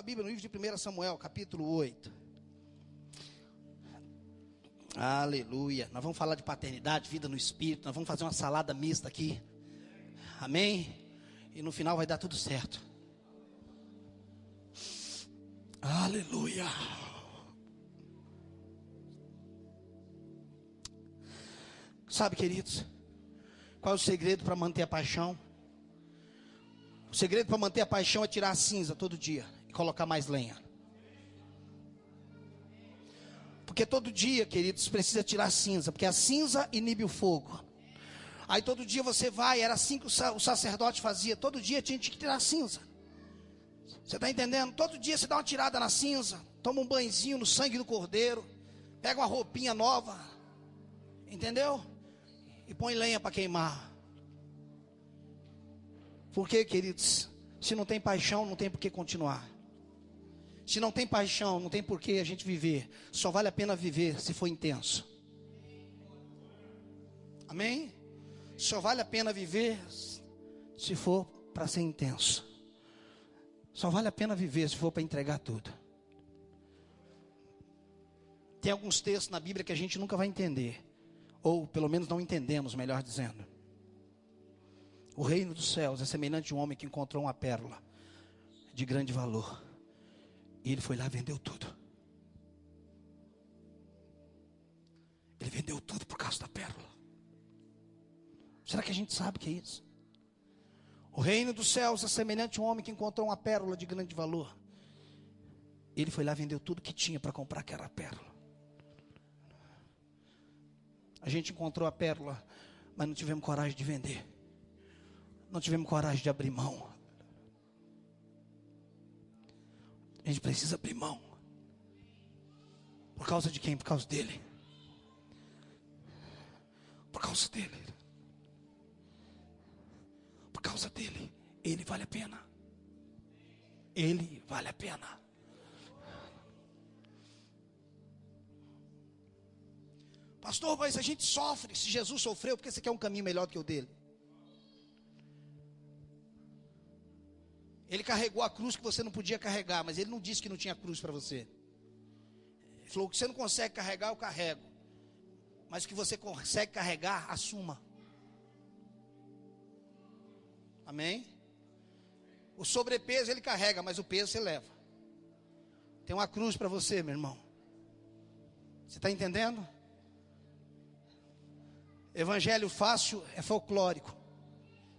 Bíblia no livro de 1 Samuel, capítulo 8. Aleluia. Nós vamos falar de paternidade, vida no Espírito. Nós vamos fazer uma salada mista aqui. Amém? E no final vai dar tudo certo. Aleluia. Sabe, queridos, qual é o segredo para manter a paixão? O segredo para manter a paixão é tirar a cinza todo dia e colocar mais lenha. Porque todo dia, queridos, precisa tirar a cinza, porque a cinza inibe o fogo. Aí todo dia você vai, era assim que o sacerdote fazia, todo dia tinha que tirar a cinza. Você está entendendo? Todo dia você dá uma tirada na cinza, toma um banhozinho no sangue do cordeiro, pega uma roupinha nova, entendeu? E põe lenha para queimar. Por quê, queridos? Se não tem paixão, não tem por que continuar. Se não tem paixão, não tem por que a gente viver. Só vale a pena viver se for intenso. Amém? Só vale a pena viver se for para ser intenso. Só vale a pena viver se for para entregar tudo. Tem alguns textos na Bíblia que a gente nunca vai entender. Ou pelo menos não entendemos, melhor dizendo. O reino dos céus é semelhante a um homem que encontrou uma pérola de grande valor. E ele foi lá e vendeu tudo. Ele vendeu tudo por causa da pérola. Será que a gente sabe o que é isso? O reino dos céus é semelhante a um homem que encontrou uma pérola de grande valor. Ele foi lá e vendeu tudo que tinha para comprar aquela pérola. A gente encontrou a pérola, mas não tivemos coragem de vender. Não tivemos coragem de abrir mão. A gente precisa abrir mão. Por causa de quem? Por causa dele. Por causa dele. Por causa dele. Ele vale a pena. Ele vale a pena. Pastor, mas a gente sofre. Se Jesus sofreu, por que você quer um caminho melhor do que o dele? Ele carregou a cruz que você não podia carregar, mas ele não disse que não tinha cruz para você. Ele falou que você não consegue carregar, eu carrego. Mas o que você consegue carregar, assuma. Amém? O sobrepeso ele carrega, mas o peso você leva. Tem uma cruz para você, meu irmão. Você está entendendo? Evangelho fácil é folclórico.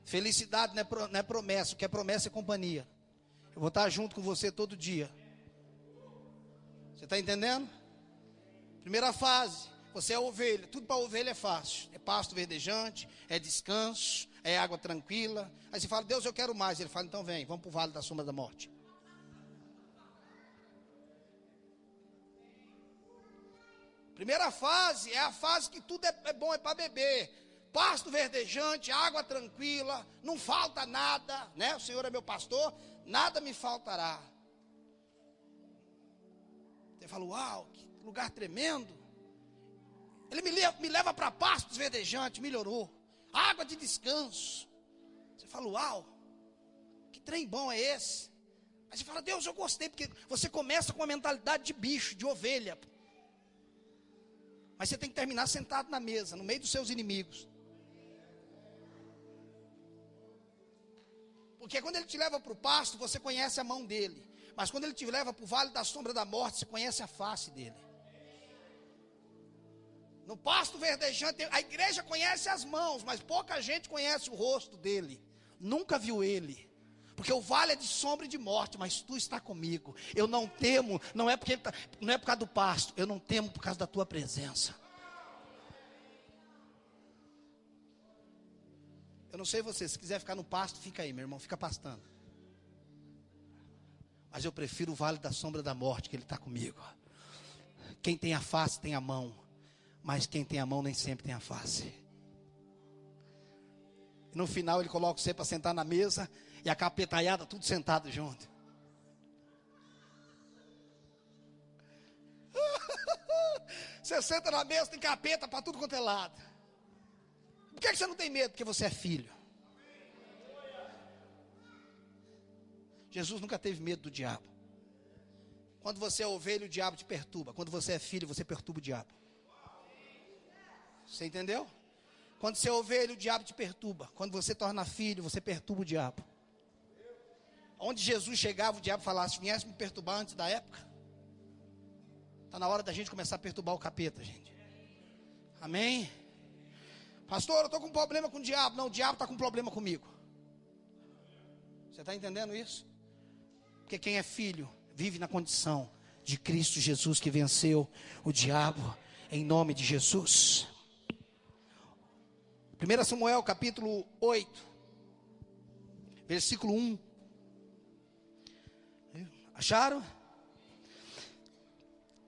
Felicidade não é promessa, o que é promessa é companhia. Eu vou estar junto com você todo dia. Você está entendendo? Primeira fase, você é ovelha. Tudo para ovelha é fácil. É pasto verdejante, é descanso, é água tranquila. Aí você fala, Deus, eu quero mais. Ele fala, então vem, vamos para o vale da sombra da morte. Primeira fase é a fase que tudo é bom, é para beber. Pasto verdejante, água tranquila, não falta nada, né? O Senhor é meu pastor, nada me faltará. Você fala, uau, que lugar tremendo. Ele me leva para pastos verdejantes, melhorou. Água de descanso. Você fala, uau, que trem bom é esse? Aí você fala, Deus, eu gostei, porque você começa com uma mentalidade de bicho, de ovelha. Mas você tem que terminar sentado na mesa, no meio dos seus inimigos. Porque quando ele te leva para o pasto, você conhece a mão dele. Mas quando ele te leva para o vale da sombra da morte, você conhece a face dele. No pasto verdejante, a igreja conhece as mãos, mas pouca gente conhece o rosto dele. Nunca viu ele. Porque o vale é de sombra e de morte, mas tu está comigo. Eu não temo, não é por causa do pasto, eu não temo por causa da tua presença. Eu não sei você, se quiser ficar no pasto, fica aí, meu irmão, fica pastando. Mas eu prefiro o vale da sombra da morte, que ele está comigo. Quem tem a face tem a mão, mas quem tem a mão nem sempre tem a face. E no final ele coloca você para sentar na mesa, e a capetaiada tudo sentado junto. Você senta na mesa, tem capeta para tudo quanto é lado. Por que você não tem medo? Porque você é filho. Jesus nunca teve medo do diabo. Quando você é ovelha, o diabo te perturba. Quando você é filho, você perturba o diabo. Você entendeu? Quando você é ovelha, o diabo te perturba. Quando você torna filho, você perturba o diabo. Onde Jesus chegava, o diabo falava: se viesse me perturbar antes da época. Está na hora da gente começar a perturbar o capeta, gente. Amém? Pastor, eu estou com problema com o diabo. Não, o diabo está com problema comigo. Você está entendendo isso? Porque quem é filho vive na condição de Cristo Jesus, que venceu o diabo em nome de Jesus. 1 Samuel capítulo 8, versículo 1. Acharam?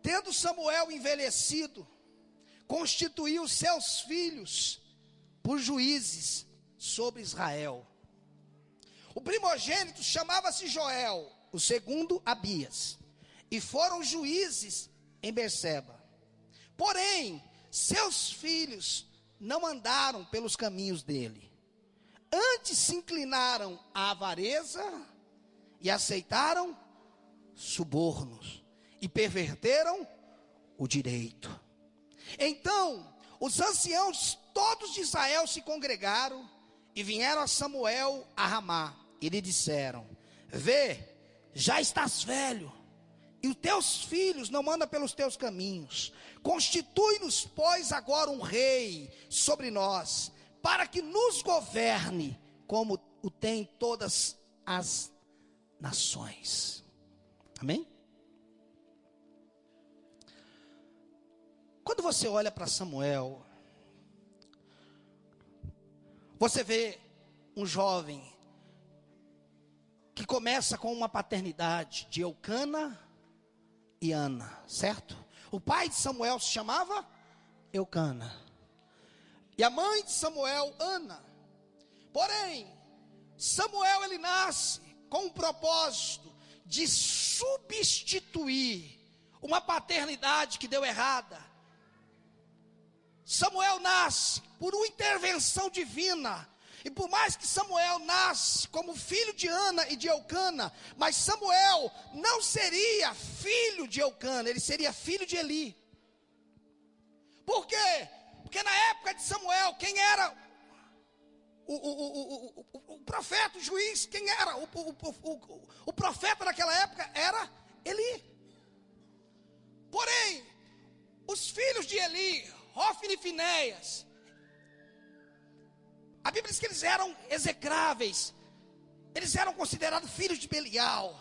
Tendo Samuel envelhecido, constituiu seus filhos por juízes sobre Israel. O primogênito chamava-se Joel, o segundo Abias, e foram juízes em Berseba. Porém, seus filhos não andaram pelos caminhos dele. Antes se inclinaram à avareza e aceitaram subornos e perverteram o direito. Então, os anciãos todos de Israel se congregaram e vieram a Samuel a Ramá e lhe disseram: vê, já estás velho, e os teus filhos não andam pelos teus caminhos. Constitui-nos, pois, agora um rei sobre nós, para que nos governe, como o tem todas as nações. Amém? Quando você olha para Samuel, você vê um jovem que começa com uma paternidade de Eucana e Ana, certo? O pai de Samuel se chamava Eucana, e a mãe de Samuel, Ana. Porém, Samuel, ele nasce com um propósito de substituir uma paternidade que deu errada. Samuel nasce por uma intervenção divina. E por mais que Samuel nasce como filho de Ana e de Eucana, mas Samuel não seria filho de Eucana, ele seria filho de Eli. Por quê? Porque na época de Samuel, quem era o profeta, o juiz, quem era o profeta naquela época era Eli. Porém, os filhos de Eli, Hofni e Finéias, a Bíblia diz que eles eram execráveis, eles eram considerados filhos de Belial,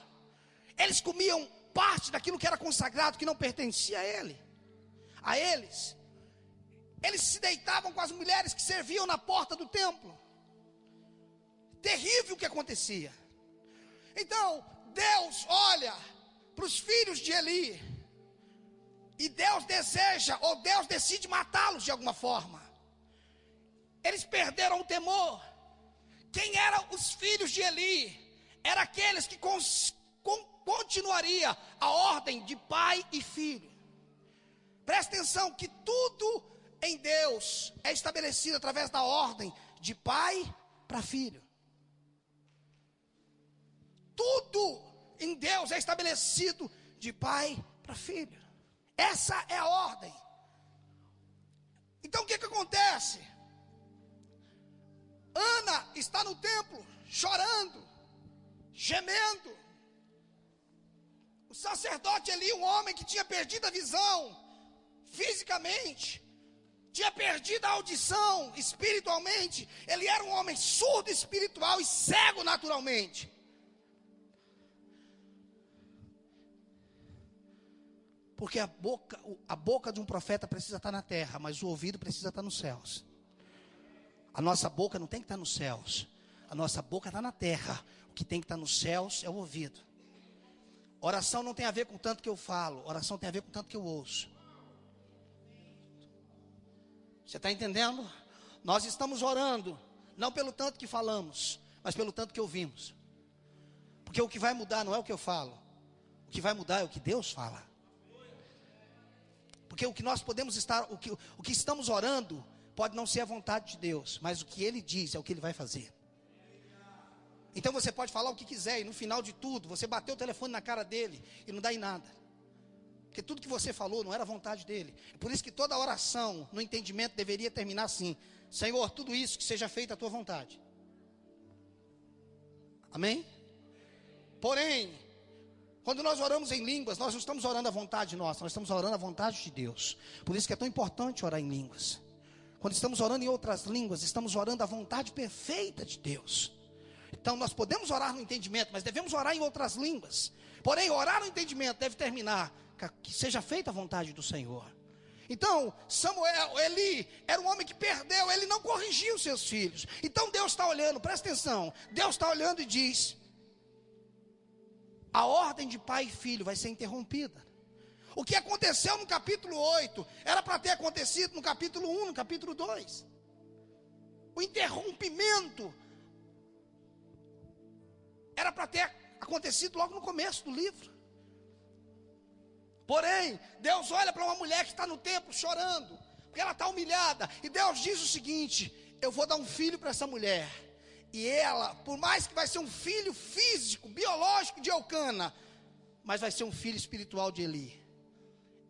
eles comiam parte daquilo que era consagrado, que não pertencia a eles, eles se deitavam com as mulheres que serviam na porta do templo. Terrível o que acontecia. Então, Deus olha para os filhos de Eli, e Deus deseja, ou Deus decide matá-los de alguma forma. Eles perderam o temor. Quem eram os filhos de Eli? Eram aqueles que continuaria a ordem de pai e filho. Presta atenção que tudo em Deus é estabelecido através da ordem de pai para filho. Tudo em Deus é estabelecido de pai para filho. Essa é a ordem. Então o que acontece? Ana está no templo, chorando, gemendo. O sacerdote Eli, um homem que tinha perdido a visão fisicamente, tinha perdido a audição espiritualmente, ele era um homem surdo espiritual e cego naturalmente. Porque a boca de um profeta precisa estar na terra, mas o ouvido precisa estar nos céus. A nossa boca não tem que estar nos céus, a nossa boca está na terra. O que tem que estar nos céus é o ouvido. Oração não tem a ver com o tanto que eu falo, oração tem a ver com o tanto que eu ouço. Você está entendendo? Nós estamos orando, não pelo tanto que falamos, mas pelo tanto que ouvimos. Porque o que vai mudar não é o que eu falo, o que vai mudar é o que Deus fala. Porque o que nós podemos estar, o que estamos orando, pode não ser a vontade de Deus, mas o que Ele diz é o que Ele vai fazer. Então você pode falar o que quiser, e no final de tudo, você bater o telefone na cara dele, e não dá em nada. Porque tudo que você falou não era vontade dele. É por isso que toda oração, no entendimento, deveria terminar assim: Senhor, tudo isso que seja feito a tua vontade. Amém? Porém, quando nós oramos em línguas, nós não estamos orando a vontade nossa, nós estamos orando a vontade de Deus. Por isso que é tão importante orar em línguas. Quando estamos orando em outras línguas, estamos orando a vontade perfeita de Deus. Então nós podemos orar no entendimento, mas devemos orar em outras línguas. Porém, orar no entendimento deve terminar que seja feita a vontade do Senhor. Então, Eli era um homem que perdeu, ele não corrigiu seus filhos. Então Deus está olhando, presta atenção, Deus está olhando e diz: a ordem de pai e filho vai ser interrompida. O que aconteceu no capítulo 8, era para ter acontecido no capítulo 1, no capítulo 2. O interrompimento era para ter acontecido logo no começo do livro. Porém, Deus olha para uma mulher que está no templo chorando, porque ela está humilhada, e Deus diz o seguinte: eu vou dar um filho para essa mulher, e ela, por mais que vai ser um filho físico, biológico de Eucana, mas vai ser um filho espiritual de Eli.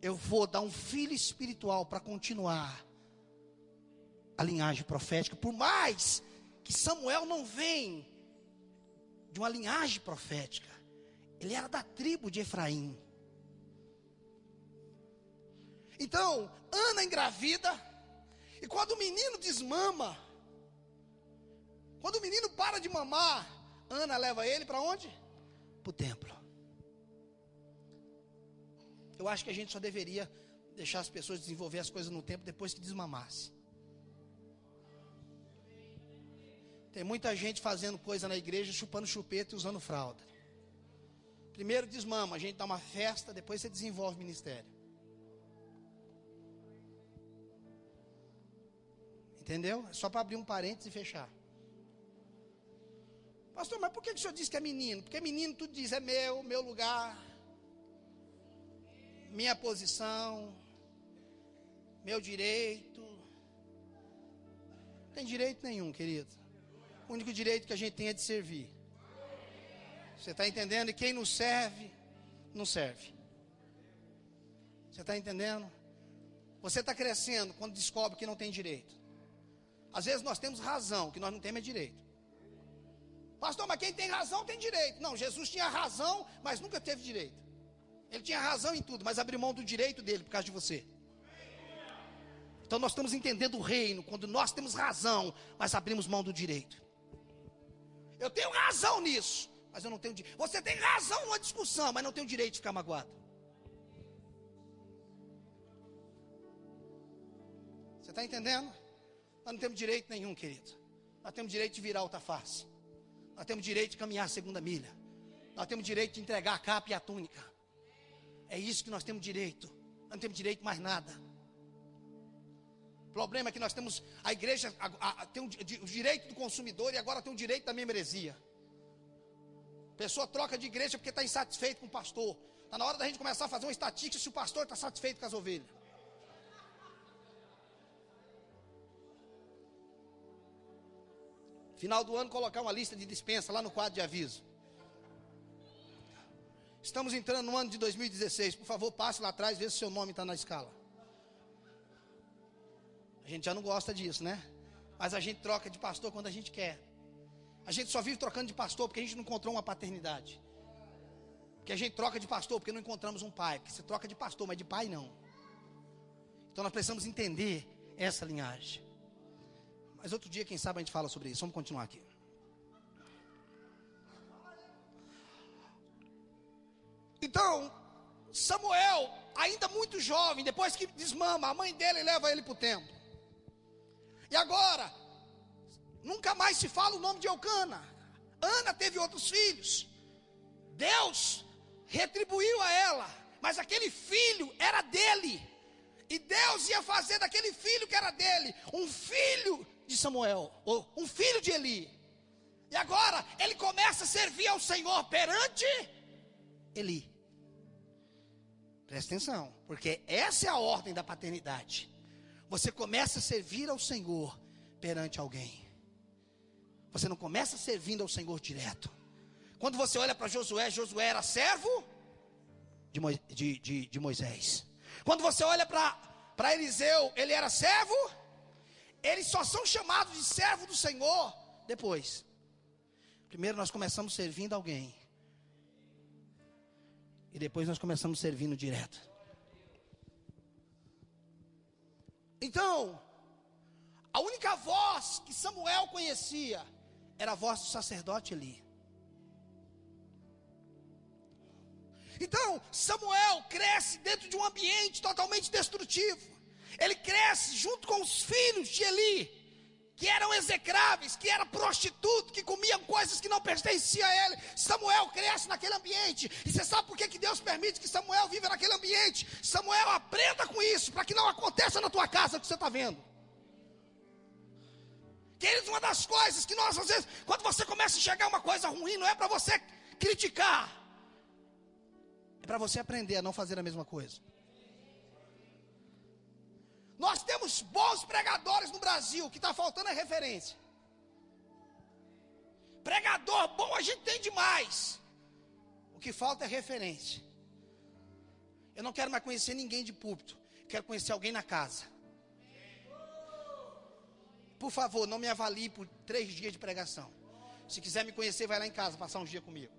Eu vou dar um filho espiritual para continuar a linhagem profética, por mais que Samuel não vem de uma linhagem profética, ele era da tribo de Efraim. Então, Ana engravida, e quando o menino desmama, quando o menino para de mamar, Ana leva ele para onde? Para o templo. Eu acho que a gente só deveria deixar as pessoas desenvolver as coisas no templo depois que desmamasse. Tem muita gente fazendo coisa na igreja, chupando chupeta e usando fralda. Primeiro desmama, a gente dá uma festa, depois você desenvolve o ministério. Entendeu? É só para abrir um parênteses e fechar. Pastor, mas por que o senhor diz que é menino? Porque menino tudo diz, é meu lugar, minha posição, meu direito. Não tem direito nenhum, querido. O único direito que a gente tem é de servir. Você está entendendo? E quem não serve, não serve. Você está entendendo? Você está crescendo quando descobre que não tem direito. Às vezes nós temos razão, o que nós não temos é direito. Pastor, mas quem tem razão tem direito. Não, Jesus tinha razão, mas nunca teve direito. Ele tinha razão em tudo, mas abriu mão do direito dele por causa de você. Então nós estamos entendendo o reino, quando nós temos razão, mas abrimos mão do direito. Eu tenho razão nisso, mas eu não tenho direito. Você tem razão numa discussão, mas não tem o direito de ficar magoado. Você está entendendo? Nós não temos direito nenhum, querido. Nós temos direito de virar outra face. Nós temos direito de caminhar a segunda milha. Nós temos direito de entregar a capa e a túnica. É isso que nós temos direito. Nós não temos direito mais nada. O problema é que nós temos, a igreja tem o direito do consumidor e agora tem o direito da membresia. A pessoa troca de igreja porque está insatisfeito com o pastor. Está na hora da gente começar a fazer uma estatística se o pastor está satisfeito com as ovelhas. Final do ano, colocar uma lista de dispensa lá no quadro de aviso. Estamos entrando no ano de 2016. Por favor, passe lá atrás, veja se seu nome está na escala. A gente já não gosta disso, né? Mas a gente troca de pastor quando a gente quer. A gente só vive trocando de pastor porque a gente não encontrou uma paternidade. Porque a gente troca de pastor porque não encontramos um pai. Porque você troca de pastor, mas de pai não. Então nós precisamos entender essa linhagem. Mas outro dia, quem sabe, a gente fala sobre isso. Vamos continuar aqui. Então, Samuel, ainda muito jovem, depois que desmama, a mãe dele leva ele para o templo. E agora, nunca mais se fala o nome de Eucana. Ana teve outros filhos. Deus retribuiu a ela, mas aquele filho era dele. E Deus ia fazer daquele filho que era dele um filho de Samuel, ou um filho de Eli. E agora ele começa a servir ao Senhor perante Eli. Presta atenção, porque essa é a ordem da paternidade. Você começa a servir ao Senhor perante alguém. Você não começa servindo ao Senhor direto. Quando você olha para Josué, Josué era servo de Moisés. Quando você olha para Eliseu, ele era servo. Eles só são chamados de servo do Senhor depois. Primeiro nós começamos servindo alguém. E depois nós começamos servindo direto. Então, a única voz que Samuel conhecia era a voz do sacerdote Eli. Então, Samuel cresce dentro de um ambiente totalmente destrutivo. Ele cresce junto com os filhos de Eli, que eram execráveis, que eram prostitutos, que comiam coisas que não pertenciam a ele. Samuel cresce naquele ambiente. E você sabe por que Deus permite que Samuel viva naquele ambiente? Samuel, aprenda com isso, para que não aconteça na tua casa o que você está vendo. Queridos, uma das coisas que nós, às vezes, quando você começa a enxergar uma coisa ruim, não é para você criticar. É para você aprender a não fazer a mesma coisa. Nós temos bons pregadores no Brasil, o que está faltando é referência. Pregador bom a gente tem demais. O que falta é referência. Eu não quero mais conhecer ninguém de púlpito. Quero conhecer alguém na casa. Por favor, não me avalie por 3 dias de pregação. Se quiser me conhecer, vai lá em casa passar uns dias comigo.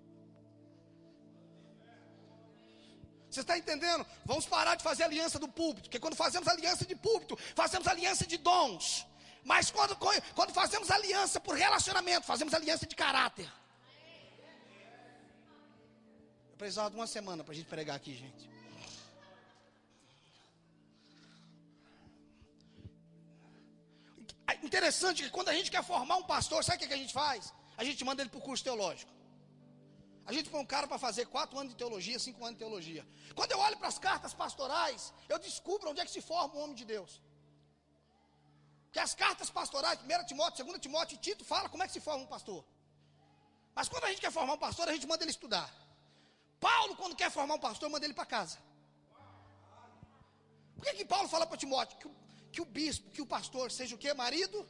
Você está entendendo? Vamos parar de fazer aliança do púlpito. Porque quando fazemos aliança de púlpito, fazemos aliança de dons. Mas quando fazemos aliança por relacionamento, fazemos aliança de caráter. Eu precisava de uma semana para a gente pregar aqui, gente. Interessante que quando a gente quer formar um pastor, sabe o que a gente faz? A gente manda ele para o curso teológico. A gente põe um cara para fazer 4 anos de teologia, 5 anos de teologia. Quando eu olho para as cartas pastorais, eu descubro onde é que se forma um homem de Deus. Porque as cartas pastorais, 1 Timóteo, 2 Timóteo e Tito, fala como é que se forma um pastor. Mas quando a gente quer formar um pastor, a gente manda ele estudar. Paulo, quando quer formar um pastor, manda ele para casa. Por que Paulo fala para Timóteo que o bispo, que o pastor seja o quê? Marido?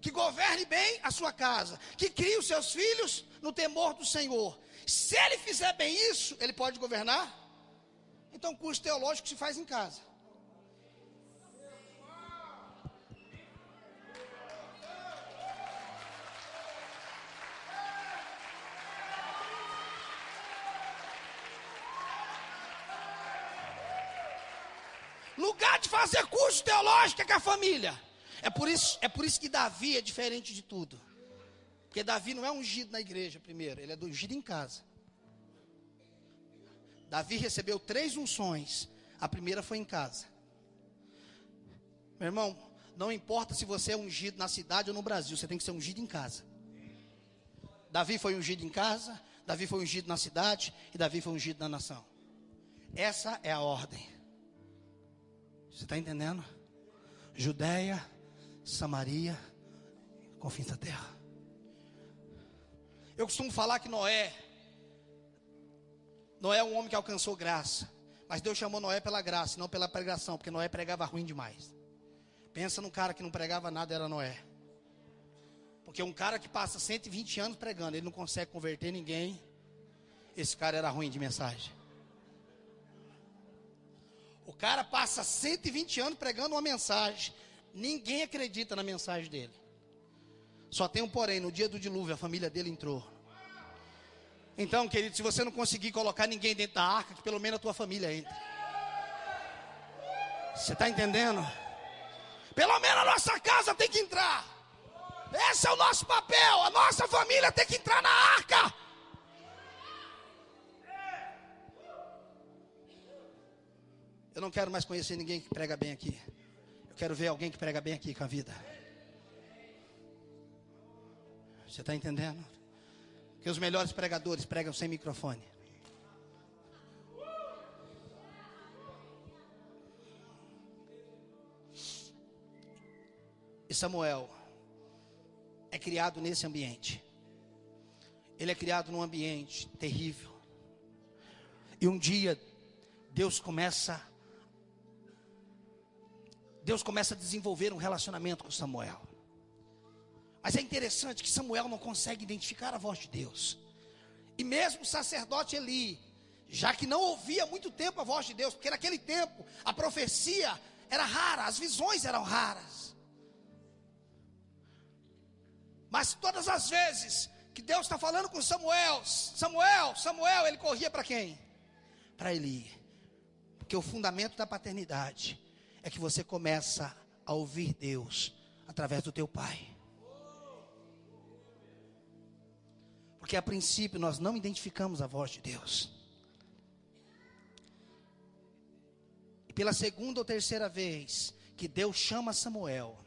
Que governe bem a sua casa, que crie os seus filhos no temor do Senhor. Se ele fizer bem isso, ele pode governar? Então, curso teológico se faz em casa. Lugar de fazer curso teológico é com a família. É por isso que Davi é diferente de tudo. Porque Davi não é ungido na igreja primeiro, ele é ungido em casa. Davi recebeu 3 unções, a primeira foi em casa. Meu irmão, não importa se você é ungido na cidade ou no Brasil, você tem que ser ungido em casa. Davi foi ungido em casa, Davi foi ungido na cidade e Davi foi ungido na nação. Essa é a ordem. Você está entendendo? Judeia, Samaria, confins da terra. Eu costumo falar que Noé é um homem que alcançou graça. Mas Deus chamou Noé pela graça, não pela pregação, porque Noé pregava ruim demais. Pensa num cara que não pregava nada, era Noé. Porque um cara que passa 120 anos pregando, ele não consegue converter ninguém. Esse cara era ruim de mensagem. O cara passa 120 anos pregando uma mensagem. Ninguém acredita na mensagem dele. Só tem um porém, no dia do dilúvio a família dele entrou. Então, querido, se você não conseguir colocar ninguém dentro da arca, que pelo menos a tua família entre. Você está entendendo? Pelo menos a nossa casa tem que entrar. Esse é o nosso papel. A nossa família tem que entrar na arca. Eu não quero mais conhecer ninguém que prega bem aqui. Eu quero ver alguém que prega bem aqui com a vida. Você está entendendo? Porque os melhores pregadores pregam sem microfone. E Samuel é criado nesse ambiente. Ele é criado num ambiente terrível. E um dia Deus começa a desenvolver um relacionamento com Samuel. Mas é interessante que Samuel não consegue identificar a voz de Deus. E mesmo o sacerdote Eli Já que não ouvia há muito tempo a voz de Deus, porque naquele tempo a profecia era rara, as visões eram raras. Mas todas as vezes que Deus está falando com Samuel, Samuel, ele corria para quem? Para Eli. Porque o fundamento da paternidade é que você começa a ouvir Deus através do teu pai. Porque a princípio nós não identificamos a voz de Deus. E pela segunda ou terceira vez que Deus chama Samuel,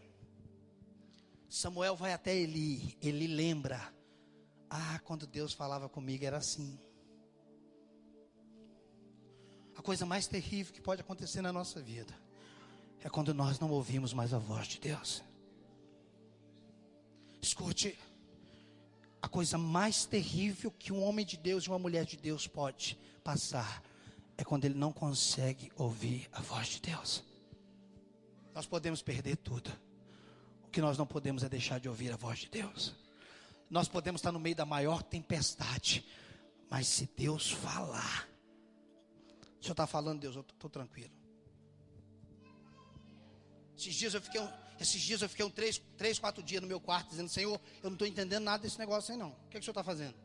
Samuel vai até Eli. Ele lembra: ah, quando Deus falava comigo era assim. A coisa mais terrível que pode acontecer na nossa vida é quando nós não ouvimos mais a voz de Deus. Escute, a coisa mais terrível que um homem de Deus e uma mulher de Deus pode passar é quando ele não consegue ouvir a voz de Deus. Nós podemos perder tudo. O que nós não podemos é deixar de ouvir a voz de Deus. Nós podemos estar no meio da maior tempestade, mas se Deus falar, o Senhor está falando, Deus, eu estou tranquilo. Esses dias eu fiquei 4 dias no meu quarto dizendo: Senhor, eu não estou entendendo nada desse negócio aí não. O que o Senhor está fazendo?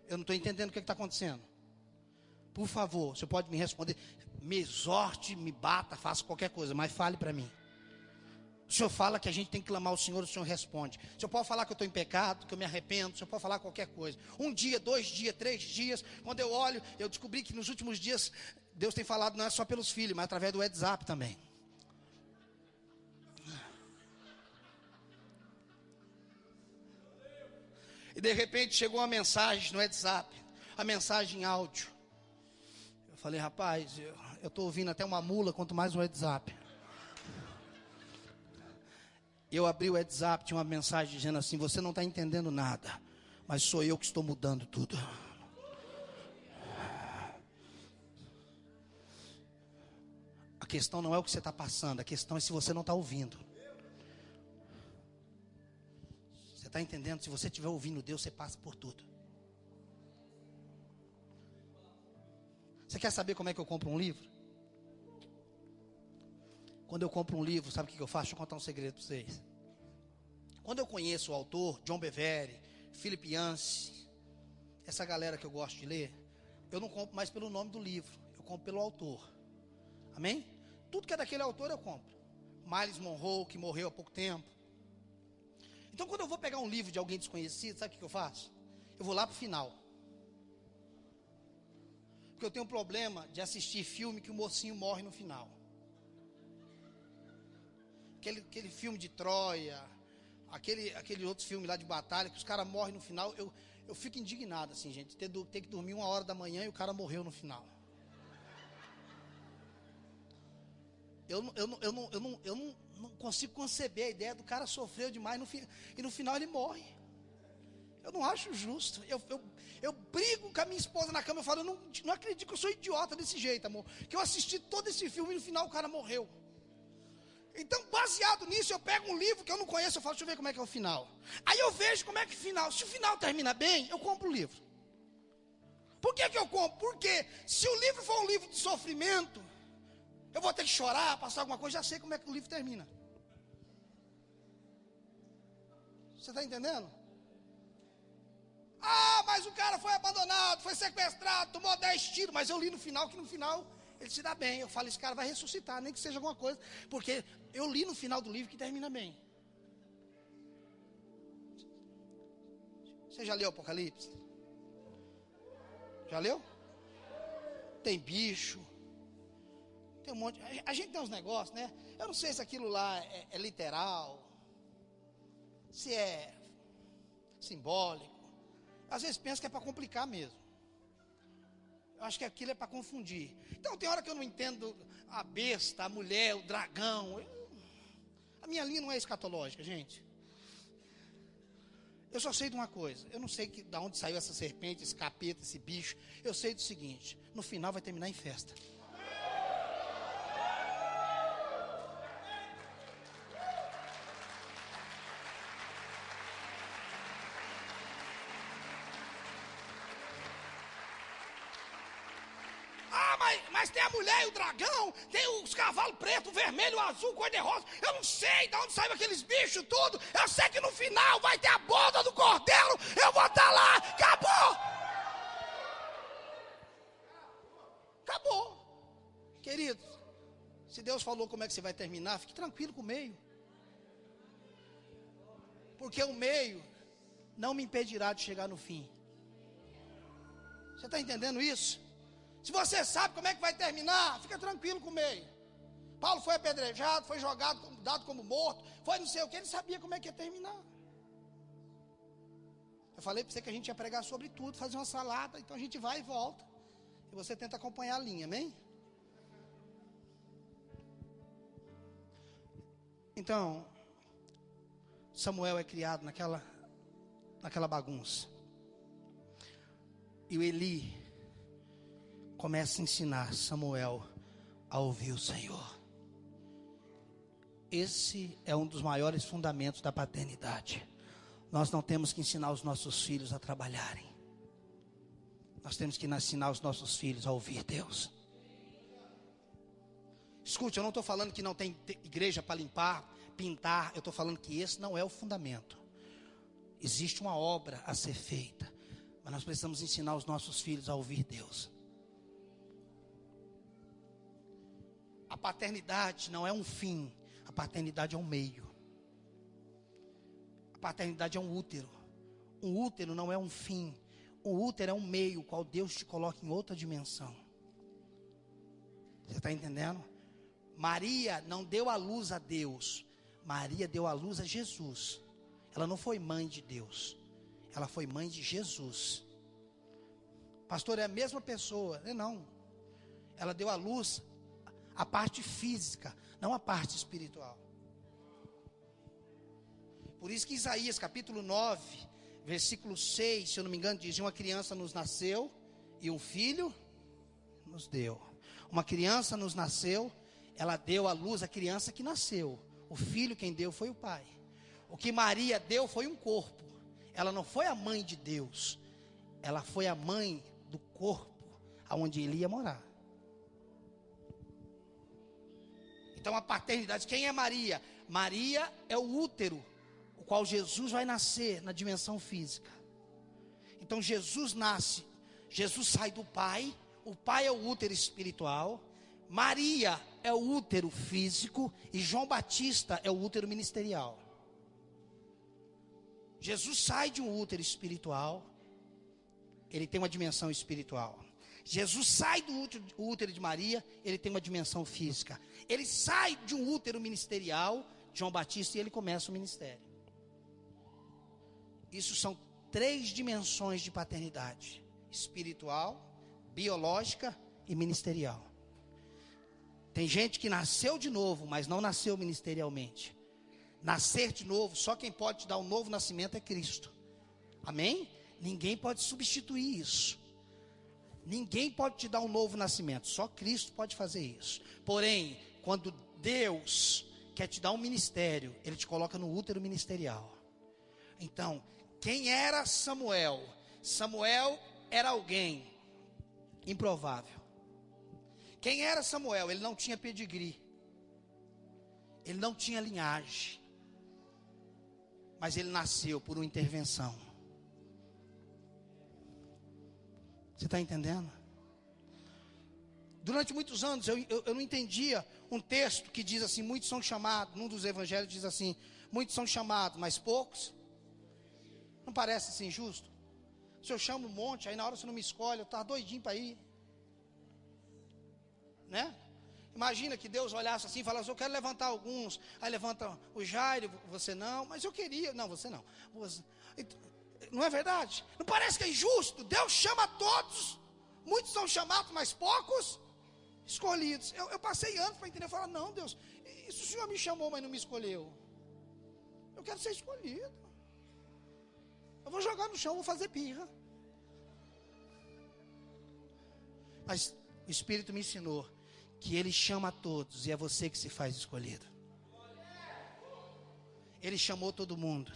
Eu não estou entendendo o que está acontecendo. Por favor, o Senhor pode me responder. Me exorte, me bata, faça qualquer coisa, mas fale para mim. O Senhor fala que a gente tem que clamar ao Senhor, o Senhor responde. O Senhor pode falar que eu estou em pecado, que eu me arrependo. O Senhor pode falar qualquer coisa. 1 dia, 2 dias, 3 dias. Quando eu olho, eu descobri que nos últimos dias Deus tem falado não é só pelos filhos, mas através do WhatsApp também. E de repente chegou uma mensagem no WhatsApp, a mensagem em áudio. Eu falei: rapaz, eu estou ouvindo até uma mula, quanto mais um WhatsApp. Eu abri o WhatsApp, tinha uma mensagem dizendo assim: você não está entendendo nada, mas sou eu que estou mudando tudo. A questão não é o que você está passando, a questão é se você não está ouvindo. Você está entendendo? Se você estiver ouvindo Deus, você passa por tudo. Você quer saber como é que eu compro um livro? Quando eu compro um livro, sabe o que eu faço? Deixa eu contar um segredo para vocês. Quando eu conheço o autor, John Bevere, Philip Yancey, essa galera que eu gosto de ler, eu não compro mais pelo nome do livro, eu compro pelo autor. Amém? Tudo que é daquele autor eu compro. Miles Monroe, que morreu há pouco tempo. Então quando eu vou pegar um livro de alguém desconhecido, sabe o que eu faço? Eu vou lá para o final. Porque eu tenho um problema de assistir filme que o mocinho morre no final. Aquele filme de Troia, aquele outro filme lá de batalha, que os caras morrem no final, eu fico indignado assim, gente, ter que dormir 1h da manhã e o cara morreu no final. Eu não consigo conceber a ideia do cara sofreu demais e no final ele morre. Eu não acho justo. Eu brigo com a minha esposa na cama, eu falo: eu não acredito que eu sou idiota desse jeito, amor, que eu assisti todo esse filme e no final o cara morreu. Então, baseado nisso, eu pego um livro que eu não conheço, eu falo: deixa eu ver como é que é o final. Aí eu vejo como é que é o final. Se o final termina bem, eu compro o livro. Por que eu compro? Porque se o livro for um livro de sofrimento, eu vou ter que chorar, passar alguma coisa, já sei como é que o livro termina. Você está entendendo? Ah, mas o cara foi abandonado, foi sequestrado, tomou 10 tiros, mas eu li no final que no final ele se dá bem. Eu falo: esse cara vai ressuscitar, nem que seja alguma coisa, porque eu li no final do livro que termina bem. Você já leu Apocalipse? Já leu? Tem bicho, tem um monte. A gente tem uns negócios, né? Eu não sei se aquilo lá é literal, se é simbólico. Às vezes penso que é para complicar mesmo. Eu acho que aquilo é para confundir. Então tem hora que eu não entendo a besta, a mulher, o dragão. A minha linha não é escatológica, gente. Eu só sei de uma coisa. Eu não sei de onde saiu essa serpente, esse capeta, esse bicho. Eu sei do seguinte: no final vai terminar em festa. Mas tem a mulher e o dragão, tem os cavalos preto, vermelho, azul, cor-de-rosa. Eu não sei de onde saem aqueles bichos tudo. Eu sei que no final vai ter a boda do cordeiro. Eu vou estar lá. Acabou. Acabou. Queridos, se Deus falou como é que você vai terminar, fique tranquilo com o meio. Porque o meio não me impedirá de chegar no fim. Você está entendendo isso? Se você sabe como é que vai terminar, fica tranquilo com o meio. Paulo foi apedrejado, foi jogado, dado como morto, foi não sei o que, ele sabia como é que ia terminar. Eu falei para você que a gente ia pregar sobre tudo, fazer uma salada, então a gente vai e volta. E você tenta acompanhar a linha, amém? Então, Samuel é criado naquela bagunça. E o Eli começa a ensinar Samuel a ouvir o Senhor. Esse é um dos maiores fundamentos da paternidade. Nós não temos que ensinar os nossos filhos a trabalharem. Nós temos que ensinar os nossos filhos a ouvir Deus. Escute, eu não estou falando que não tem igreja para limpar, pintar. Eu estou falando que esse não é o fundamento. Existe uma obra a ser feita. Mas nós precisamos ensinar os nossos filhos a ouvir Deus. A paternidade não é um fim. A paternidade é um meio. A paternidade é um útero. Um útero não é um fim. O útero é um meio, qual Deus te coloca em outra dimensão. Você está entendendo? Maria não deu a luz a Deus. Maria deu a luz a Jesus. Ela não foi mãe de Deus. Ela foi mãe de Jesus. Pastor, é a mesma pessoa. Não. Ela deu a luz a parte física, não a parte espiritual. Por isso que Isaías capítulo 9, versículo 6, se eu não me engano, diz: uma criança nos nasceu e um filho nos deu. Uma criança nos nasceu, ela deu à luz a criança que nasceu. O filho quem deu foi o pai. O que Maria deu foi um corpo. Ela não foi a mãe de Deus. Ela foi a mãe do corpo aonde ele ia morar. Então a paternidade, quem é Maria? Maria é o útero, o qual Jesus vai nascer na dimensão física. Então Jesus nasce, Jesus sai do pai, o pai é o útero espiritual, Maria é o útero físico e João Batista é o útero ministerial. Jesus sai de um útero espiritual, ele tem uma dimensão espiritual. Jesus sai do útero de Maria, ele tem uma dimensão física. Ele sai de um útero ministerial, João Batista, e ele começa o ministério. Isso são 3 dimensões de paternidade: espiritual, biológica e ministerial. Tem gente que nasceu de novo, mas não nasceu ministerialmente. Nascer de novo, só quem pode te dar um novo nascimento é Cristo. Amém? Ninguém pode substituir isso. Ninguém pode te dar um novo nascimento, só Cristo pode fazer isso. Porém, quando Deus quer te dar um ministério, Ele te coloca no útero ministerial. Então, quem era Samuel? Samuel era alguém improvável. Quem era Samuel? Ele não tinha pedigree. Ele não tinha linhagem. Mas ele nasceu por uma intervenção. Você está entendendo? Durante muitos anos eu não entendia um texto que diz assim: muitos são chamados, num dos evangelhos diz assim: muitos são chamados, mas poucos. Não parece assim injusto? Se eu chamo um monte, aí na hora você não me escolhe, eu estava doidinho para ir. Né? Imagina que Deus olhasse assim e falasse: eu quero levantar alguns. Aí levanta o Jairo, você não, mas eu queria. Não, você não. Não é verdade? Não parece que é injusto? Deus chama todos. Muitos são chamados, mas poucos escolhidos. Eu passei anos para entender. Eu falo: não, Deus, isso o Senhor me chamou, mas não me escolheu. Eu quero ser escolhido. Eu vou jogar no chão, vou fazer birra. Mas o Espírito me ensinou que Ele chama a todos e é você que se faz escolhido. Ele chamou todo mundo,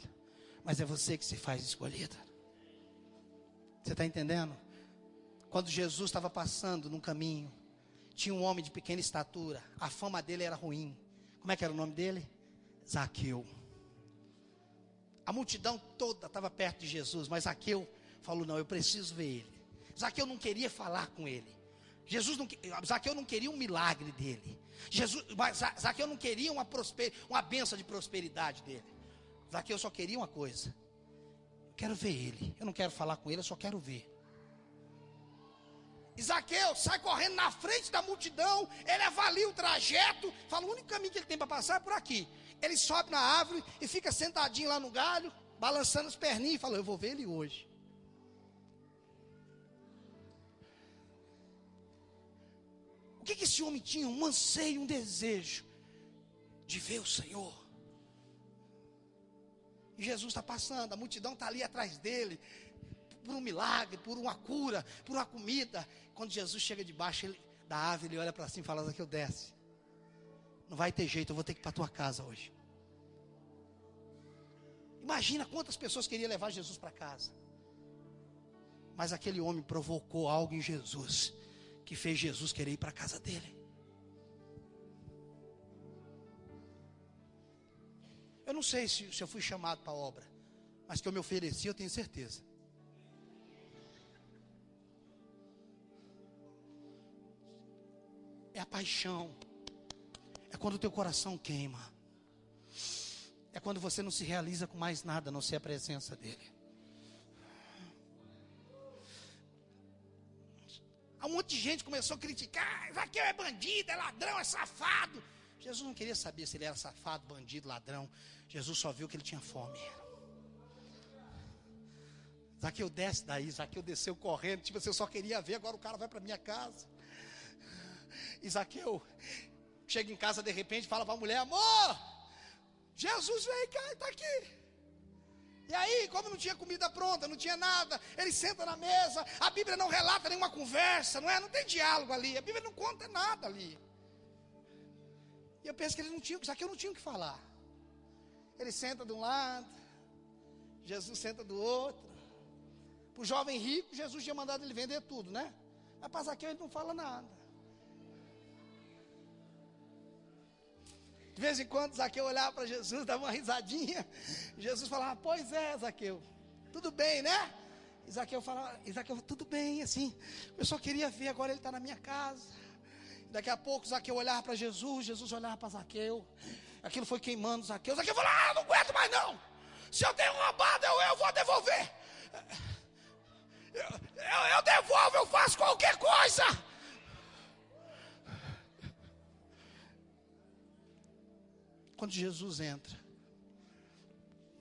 mas é você que se faz escolhido. Você está entendendo? Quando Jesus estava passando num caminho, tinha um homem de pequena estatura, a fama dele era ruim. Como é que era o nome dele? Zaqueu. A multidão toda estava perto de Jesus, mas Zaqueu falou, não, eu preciso ver ele. Zaqueu não queria falar com ele. Zaqueu não queria um milagre dele. Zaqueu não queria uma bênção de prosperidade dele. Zaqueu só queria uma coisa. Eu quero ver ele. Eu não quero falar com ele, eu só quero ver. E Zaqueu sai correndo na frente da multidão. Ele avalia o trajeto. Fala, o único caminho que ele tem para passar é por aqui. Ele sobe na árvore e fica sentadinho lá no galho, balançando as perninhas e fala, eu vou ver ele hoje. O que esse homem tinha? Um anseio, um desejo de ver o Senhor. E Jesus está passando, a multidão está ali atrás dele, por um milagre, por uma cura, por uma comida. Quando Jesus chega debaixo da árvore, ele olha para cima e fala, Zaqueu, desce. Não vai ter jeito, eu vou ter que ir para a tua casa hoje. Imagina quantas pessoas queriam levar Jesus para casa. Mas aquele homem provocou algo em Jesus, que fez Jesus querer ir para a casa dele. Eu não sei se eu fui chamado para a obra, mas que eu me ofereci, eu tenho certeza. É a paixão. É quando o teu coração queima. É quando você não se realiza com mais nada, a não ser a presença dele. Um monte de gente começou a criticar, Zaqueu é bandido, é ladrão, é safado. Jesus não queria saber se ele era safado, bandido, ladrão. Jesus só viu que ele tinha fome. Zaqueu desce daí, Zaqueu desceu correndo, tipo assim, eu só queria ver, agora o cara vai para minha casa. E Zaqueu chega em casa de repente, fala para a mulher, amor, Jesus veio cá, está aqui. E aí, como não tinha comida pronta, não tinha nada, ele senta na mesa, a Bíblia não relata nenhuma conversa, não tem diálogo ali, a Bíblia não conta nada ali. E eu penso que Zaqueu não tinha o que falar. Ele senta de um lado, Jesus senta do outro. Para o jovem rico, Jesus tinha mandado ele vender tudo, né? Mas para Zaqueu ele não fala nada. De vez em quando Zaqueu olhava para Jesus, dava uma risadinha. Jesus falava, pois é, Zaqueu, tudo bem, né? E Zaqueu falava, tudo bem, assim, eu só queria ver, agora ele está na minha casa. Daqui a pouco Zaqueu olhava para Jesus, Jesus olhava para Zaqueu. Aquilo foi queimando Zaqueu. Zaqueu falou, não aguento mais não. Se eu tenho roubado, eu vou devolver. Eu devolvo, eu faço qualquer coisa. Quando Jesus entra,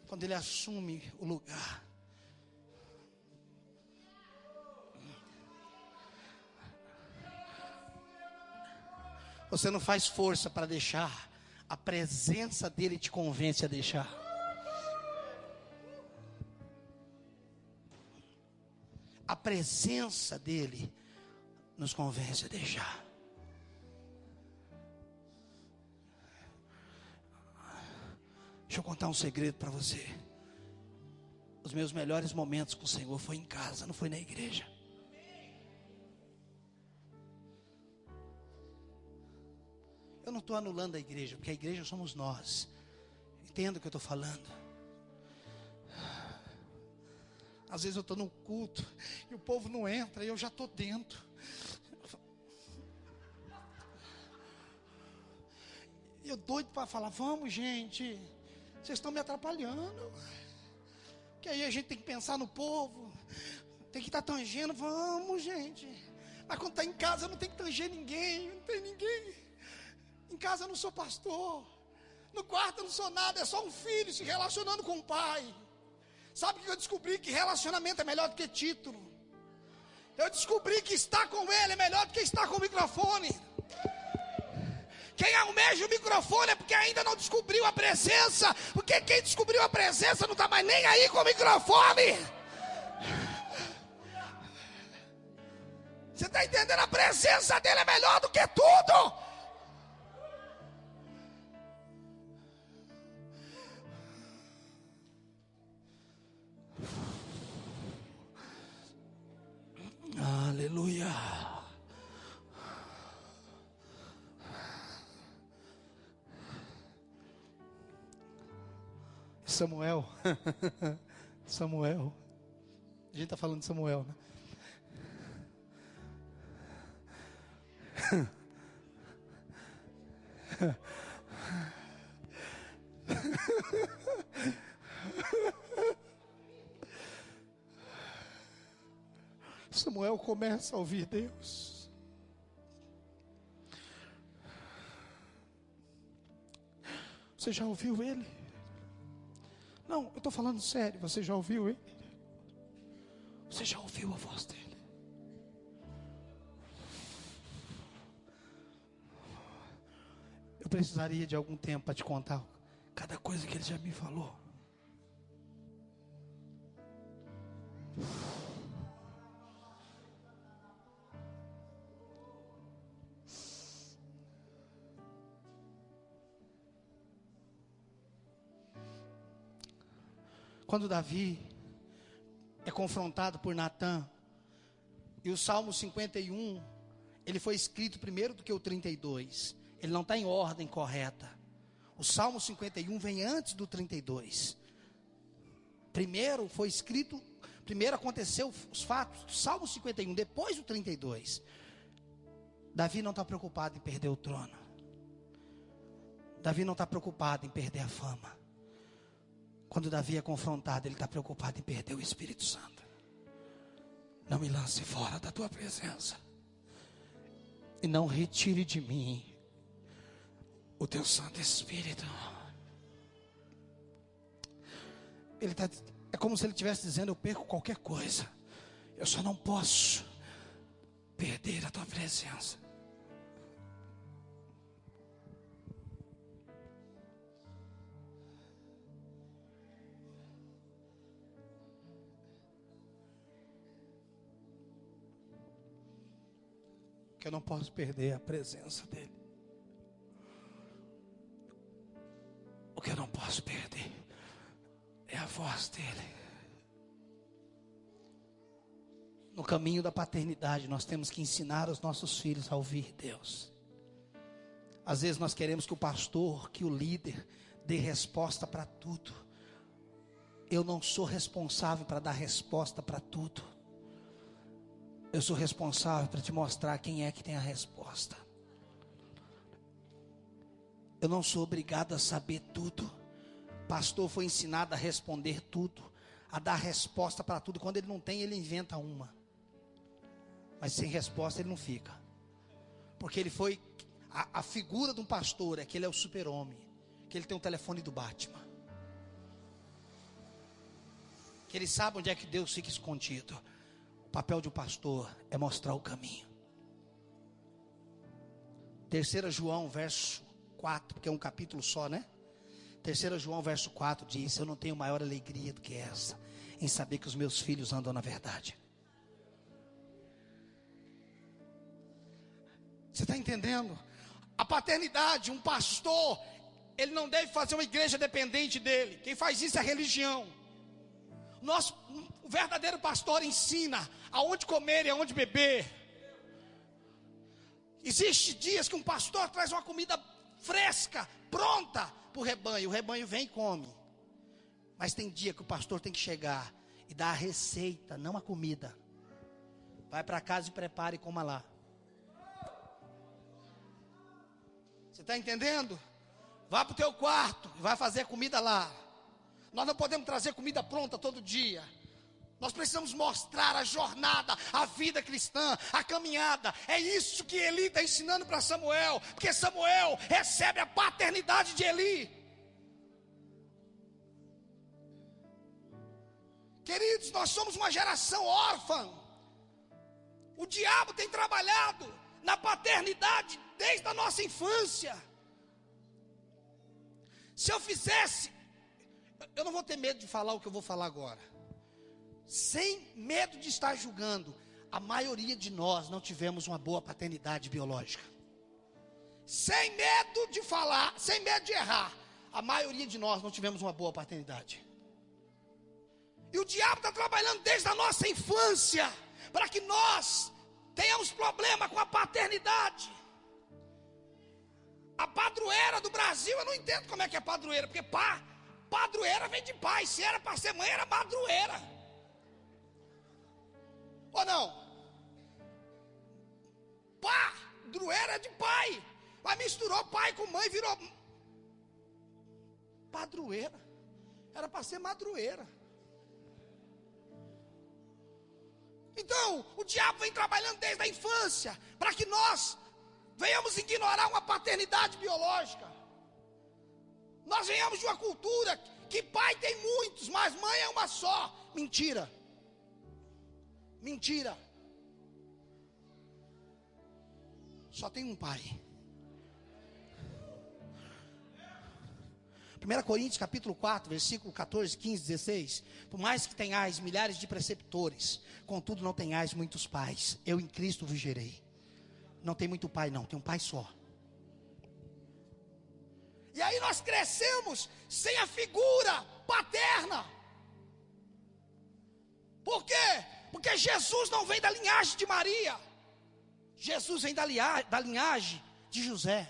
quando ele assume o lugar, você não faz força para deixar, a presença dele te convence a deixar. A presença dele nos convence a deixar. Deixa eu contar um segredo para você. Os meus melhores momentos com o Senhor foi em casa, não foi na igreja. Eu não estou anulando a igreja, porque a igreja somos nós. Entenda o que eu estou falando. Às vezes eu estou num culto e o povo não entra e eu já estou dentro. Eu doido para falar, vamos gente, vocês estão me atrapalhando. Que aí a gente tem que pensar no povo, tem que estar tangendo, vamos gente. Mas quando está em casa não tem que tanger ninguém, não tem ninguém. Em casa eu não sou pastor, no quarto eu não sou nada, é só um filho se relacionando com o pai. Sabe o que eu descobri? Que relacionamento é melhor do que título. Eu descobri que estar com ele é melhor do que estar com o microfone. Quem almeja o microfone é porque ainda não descobriu a presença. Porque quem descobriu a presença não está mais nem aí com o microfone. Você está entendendo? A presença dele é melhor do que tudo. Aleluia. Samuel. Samuel. A gente está falando de Samuel, né? Samuel começa a ouvir Deus. Você já ouviu ele? Não, eu estou falando sério. Você já ouviu ele? Você já ouviu a voz dele? Eu precisaria de algum tempo para te contar cada coisa que ele já me falou. Quando Davi é confrontado por Natã, e o Salmo 51, ele foi escrito primeiro do que o 32. Ele não está em ordem correta. O Salmo 51 vem antes do 32. Primeiro foi escrito, primeiro aconteceu os fatos do Salmo 51, depois do 32. Davi não está preocupado em perder o trono. Davi não está preocupado em perder a fama. Quando Davi é confrontado, ele está preocupado em perder o Espírito Santo. Não me lance fora da tua presença. E não retire de mim o teu Santo Espírito. É como se ele estivesse dizendo: eu perco qualquer coisa, eu só não posso perder a tua presença. Que eu não posso perder a presença dele. O que eu não posso perder é a voz dele. No caminho da paternidade, nós temos que ensinar os nossos filhos a ouvir Deus. Às vezes nós queremos que o pastor, que o líder, dê resposta para tudo. Eu não sou responsável para dar resposta para tudo. Eu sou responsável para te mostrar quem é que tem a resposta. Eu não sou obrigado a saber tudo. Pastor foi ensinado a responder tudo, a dar resposta para tudo. Quando ele não tem, ele inventa uma. Mas sem resposta ele não fica. Porque ele foi, a figura de um pastor é que ele é o super-homem, que ele tem o telefone do Batman, que ele sabe onde é que Deus fica escondido. O papel de um pastor é mostrar o caminho. 3 João verso 4, porque é um capítulo só, né? 3 João verso 4 diz: eu não tenho maior alegria do que essa, em saber que os meus filhos andam na verdade. Você está entendendo? A paternidade, um pastor, ele não deve fazer uma igreja dependente dele. Quem faz isso é a religião. O verdadeiro pastor ensina aonde comer e aonde beber. Existem dias que um pastor traz uma comida fresca, pronta para o rebanho vem e come. Mas tem dia que o pastor tem que chegar e dar a receita, não a comida. Vai para casa e prepara e coma lá. Você está entendendo? Vá para o teu quarto e vai fazer a comida lá. Nós não podemos trazer comida pronta todo dia. Nós precisamos mostrar a jornada, a vida cristã, a caminhada. É isso que Eli está ensinando para Samuel. Porque Samuel recebe a paternidade de Eli. Queridos, nós somos uma geração órfã. O diabo tem trabalhado na paternidade desde a nossa infância. Se eu fizesse, eu não vou ter medo de falar o que eu vou falar agora. Sem medo de estar julgando, a maioria de nós não tivemos uma boa paternidade biológica. Sem medo de falar, sem medo de errar, a maioria de nós não tivemos uma boa paternidade. E o diabo está trabalhando desde a nossa infância, para que nós tenhamos problema com a paternidade. A padroeira do Brasil, eu não entendo como é que é padroeira, porque padroeira vem de pai. Se era para ser mãe, era madroeira. Ou não? Padroeira é de pai. Mas misturou pai com mãe, virou padroeira. Era para ser madroeira. Então, o diabo vem trabalhando desde a infância, para que nós venhamos ignorar uma paternidade biológica. Nós venhamos de uma cultura que pai tem muitos, mas mãe é uma só. Mentira. Mentira. Só tem um pai. 1 Coríntios capítulo 4, versículo 14, 15, 16. Por mais que tenhais milhares de preceptores, contudo não tenhais muitos pais. Eu em Cristo vos gerei. Não tem muito pai não, tem um pai só. E aí nós crescemos sem a figura paterna. Por quê? Porque Jesus não vem da linhagem de Maria. Jesus vem da linhagem de José.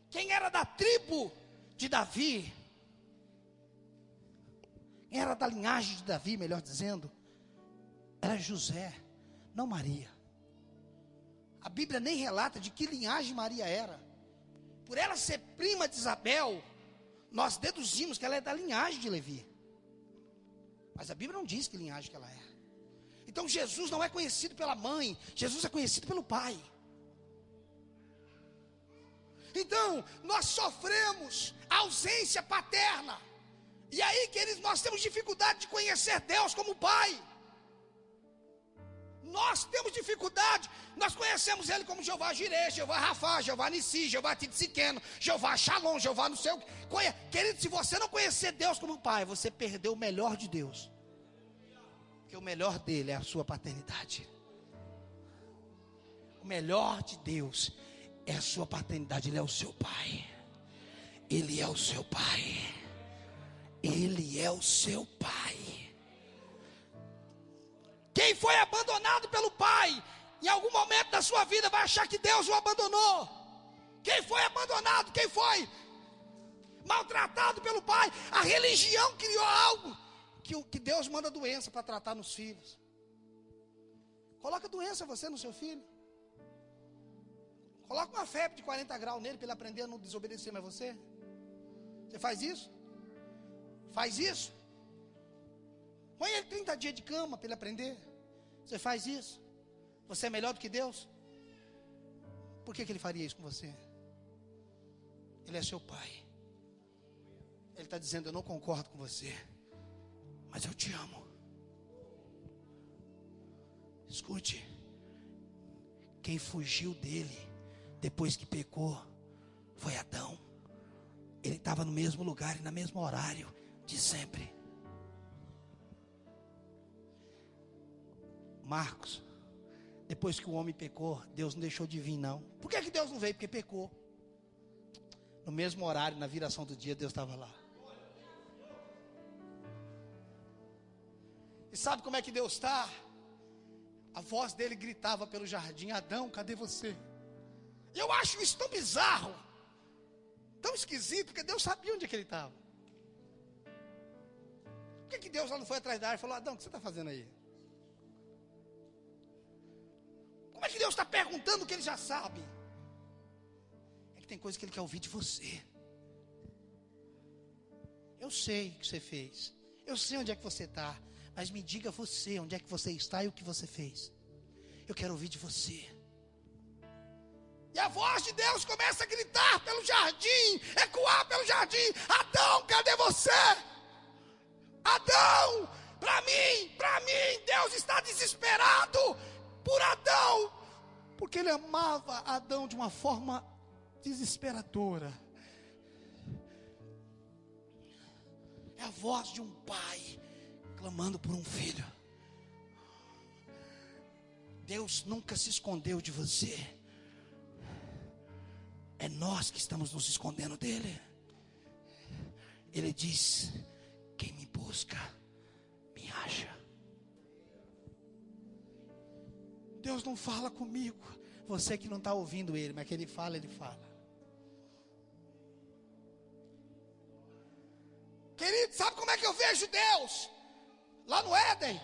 Quem era da tribo de Davi, era da linhagem de Davi, melhor dizendo, era José, não Maria. A Bíblia nem relata de que linhagem Maria era. Por ela ser prima de Isabel, nós deduzimos que ela é da linhagem de Levi. Mas a Bíblia não diz que linhagem que ela é. Então Jesus não é conhecido pela mãe, Jesus é conhecido pelo pai. Então, nós sofremos a ausência paterna. E aí, queridos, nós temos dificuldade de conhecer Deus como Pai. Nós temos dificuldade. Nós conhecemos Ele como Jeová Jireh, Jeová Rafá, Jeová Nissi, Jeová Tidsiqueno, Jeová Shalom, Jeová não sei o que. Querido, se você não conhecer Deus como Pai, você perdeu o melhor de Deus. Porque o melhor dele é a sua paternidade. O melhor de Deus é a sua paternidade. Ele é o seu pai. Ele é o seu pai. Ele é o seu pai. Quem foi abandonado pelo pai, em algum momento da sua vida vai achar que Deus o abandonou. Quem foi abandonado, quem foi maltratado pelo pai, a religião criou algo que Deus manda doença para tratar nos filhos. Coloca doença você no seu filho. Coloca uma febre de 40 graus nele para ele aprender a não desobedecer mais você. Você faz isso? Faz isso? Põe ele 30 dias de cama para ele aprender. Você faz isso? Você é melhor do que Deus? Por que ele faria isso com você? Ele é seu pai. Ele está dizendo: eu não concordo com você, mas eu te amo. Escute. Quem fugiu dele depois que pecou foi Adão. Ele estava no mesmo lugar e no mesmo horário de sempre. Marcos, depois que o homem pecou, Deus não deixou de vir não. Por que Deus não veio? Porque pecou. No mesmo horário, na viração do dia, Deus estava lá. E sabe como é que Deus está? A voz dele gritava pelo jardim: Adão, cadê você? E eu acho isso tão bizarro, tão esquisito, porque Deus sabia onde é que ele estava. Por que Deus lá não foi atrás da árvore e falou: Adão, o que você está fazendo aí? Como é que Deus está perguntando o que ele já sabe? É que tem coisa que ele quer ouvir de você. Eu sei o que você fez, eu sei onde é que você está, mas me diga você, onde é que você está e o que você fez. Eu quero ouvir de você. E a voz de Deus começa a gritar pelo jardim, ecoar pelo jardim: Adão, cadê você? Adão, para mim, Deus está desesperado por Adão, porque ele amava Adão de uma forma desesperadora. É a voz de um pai clamando por um filho. Deus nunca se escondeu de você. É nós que estamos nos escondendo dele. Ele diz: quem me busca, me acha. Deus não fala comigo. Você que não está ouvindo ele, mas que ele fala, ele fala. Querido, Deus, lá no Éden.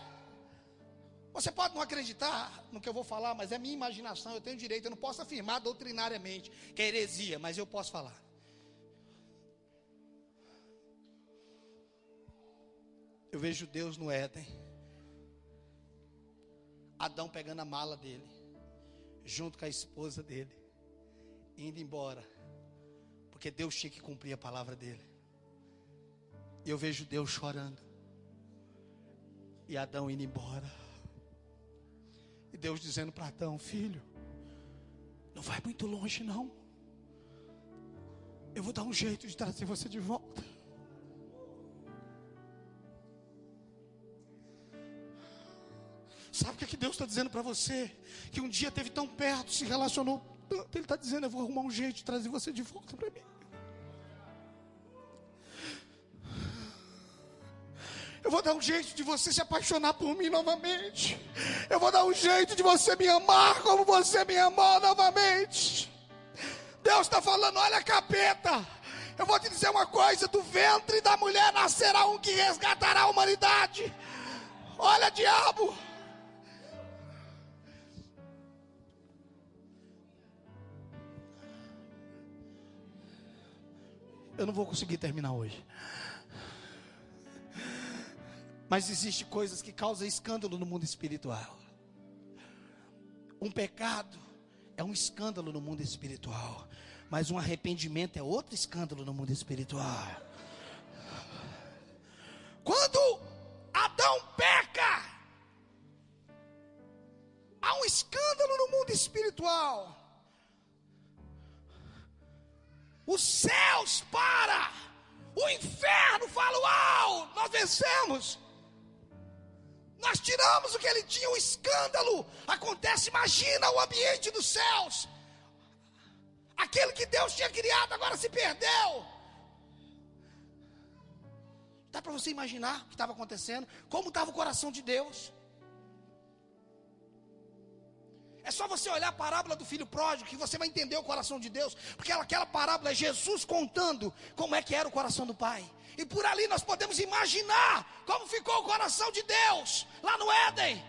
Você pode não acreditar no que eu vou falar, mas é minha imaginação, eu tenho direito, eu não posso afirmar doutrinariamente que é heresia, mas eu posso falar. Eu vejo Deus no Éden, Adão pegando a mala dele, junto com a esposa dele, indo embora, porque Deus tinha que cumprir a palavra dele. E eu vejo Deus chorando, e Adão indo embora, e Deus dizendo para Adão: filho, não vai muito longe não, eu vou dar um jeito de trazer você de volta. Sabe o que Deus está dizendo para você? Que um dia esteve tão perto, se relacionou tanto. Ele está dizendo: eu vou arrumar um jeito de trazer você de volta para mim. Eu vou dar um jeito de você se apaixonar por mim novamente. Eu vou dar um jeito de você me amar como você me amou novamente. Deus está falando: olha, capeta, eu vou te dizer uma coisa: do ventre da mulher nascerá um que resgatará a humanidade. Olha, diabo, eu não vou conseguir terminar hoje. Mas existem coisas que causam escândalo no mundo espiritual. Um pecado é um escândalo no mundo espiritual, mas um arrependimento é outro escândalo no mundo espiritual. Quando Adão peca, há um escândalo no mundo espiritual. Os céus param, o inferno fala: uau, nós vencemos. Nós tiramos o que ele tinha, um escândalo acontece. Imagina o ambiente dos céus. Aquilo que Deus tinha criado agora se perdeu. Dá para você imaginar o que estava acontecendo? Como estava o coração de Deus? É só você olhar a parábola do filho pródigo que você vai entender o coração de Deus. Porque aquela parábola é Jesus contando como é que era o coração do Pai. E por ali nós podemos imaginar como ficou o coração de Deus lá no Éden.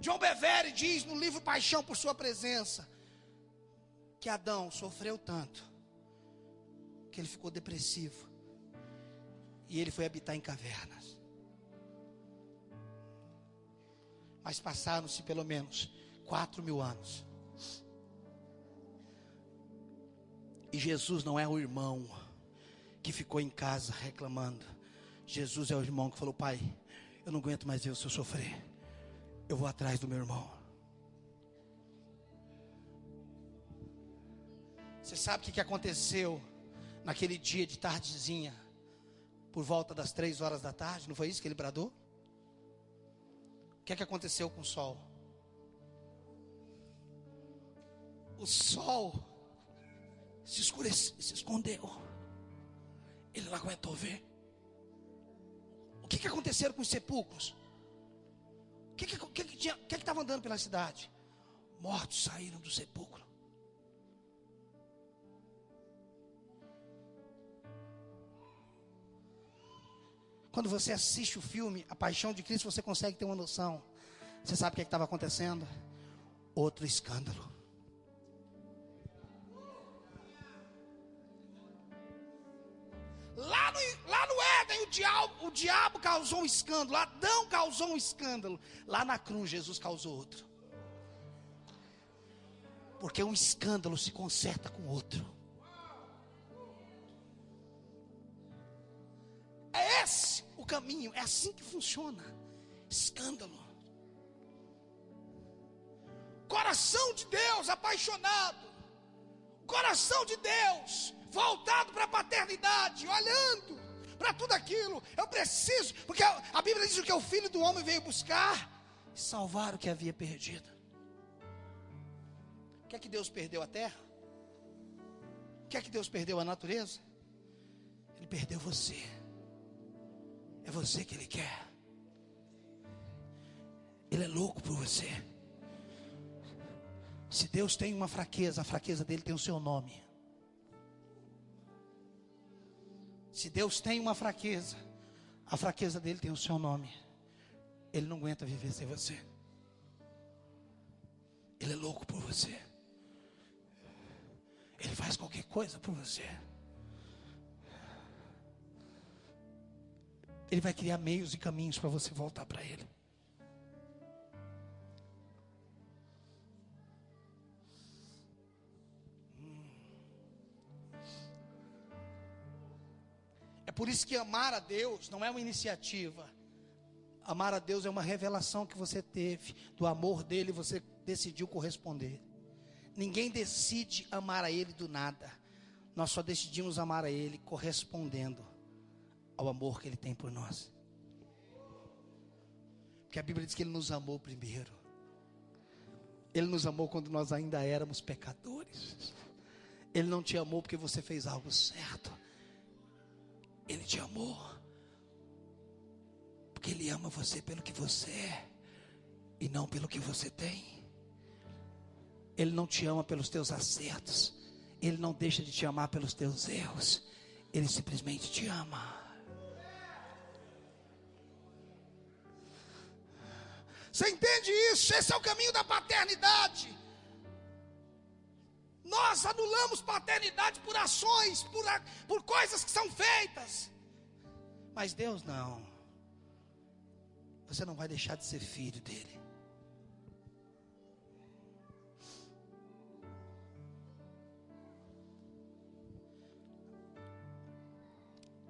John Bevere diz no livro Paixão por Sua Presença que Adão sofreu tanto que ele ficou depressivo e ele foi habitar em cavernas. Mas passaram-se pelo menos 4.000 anos. E Jesus não é o irmão que ficou em casa reclamando. Jesus é o irmão que falou: pai, eu não aguento mais ver o senhor sofrer, eu vou atrás do meu irmão. Você sabe o que aconteceu naquele dia de tardezinha, por volta das 3 horas da tarde? Não foi isso que ele bradou? O que aconteceu com o sol? O sol se escondeu. Ele não aguentou ver. O que aconteceu com os sepulcros? O que estava andando pela cidade? Mortos saíram do sepulcro. Quando você assiste o filme A Paixão de Cristo, você consegue ter uma noção. Você sabe o que estava acontecendo? Outro escândalo. Lá no Éden, o diabo causou um escândalo. Adão causou um escândalo. Lá na cruz, Jesus causou outro. Porque um escândalo se conserta com outro. É esse o caminho, é assim que funciona. Escândalo. Coração de Deus apaixonado. Coração de Deus voltado para a paternidade, olhando para tudo aquilo. Eu preciso, porque a Bíblia diz que o Filho do Homem veio buscar e salvar o que havia perdido. O que é que Deus perdeu? A terra? O que é que Deus perdeu? A natureza? Ele perdeu você. É você que Ele quer. Ele é louco por você. Se Deus tem uma fraqueza, a fraqueza dele tem o seu nome. Se Deus tem uma fraqueza, a fraqueza dele tem o seu nome. Ele não aguenta viver sem você. Ele é louco por você. Ele faz qualquer coisa por você. Ele vai criar meios e caminhos para você voltar para Ele. É por isso que amar a Deus não é uma iniciativa. Amar a Deus é uma revelação que você teve do amor dele e você decidiu corresponder. Ninguém decide amar a Ele do nada. Nós só decidimos amar a Ele correspondendo ao amor que Ele tem por nós. Porque a Bíblia diz que Ele nos amou primeiro. Ele nos amou quando nós ainda éramos pecadores. Ele não te amou porque você fez algo certo. Ele te amou porque Ele ama você pelo que você é e não pelo que você tem. Ele não te ama pelos teus acertos. Ele não deixa de te amar pelos teus erros. Ele simplesmente te ama. Você entende isso? Esse é o caminho da paternidade. Nós anulamos paternidade por ações, por coisas que são feitas. Mas Deus não. Você não vai deixar de ser filho dele.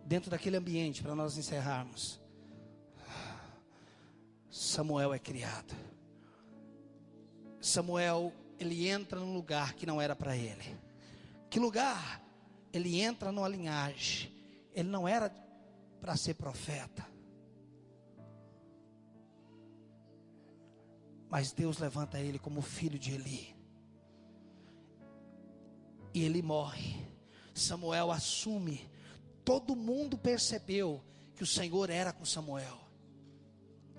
Dentro daquele ambiente, para nós encerrarmos, Samuel é criado. Samuel, ele entra num lugar que não era para ele. Que lugar? Ele entra numa linhagem. Ele não era para ser profeta. Mas Deus levanta ele como filho de Eli. E ele morre. Samuel assume. Todo mundo percebeu que o Senhor era com Samuel.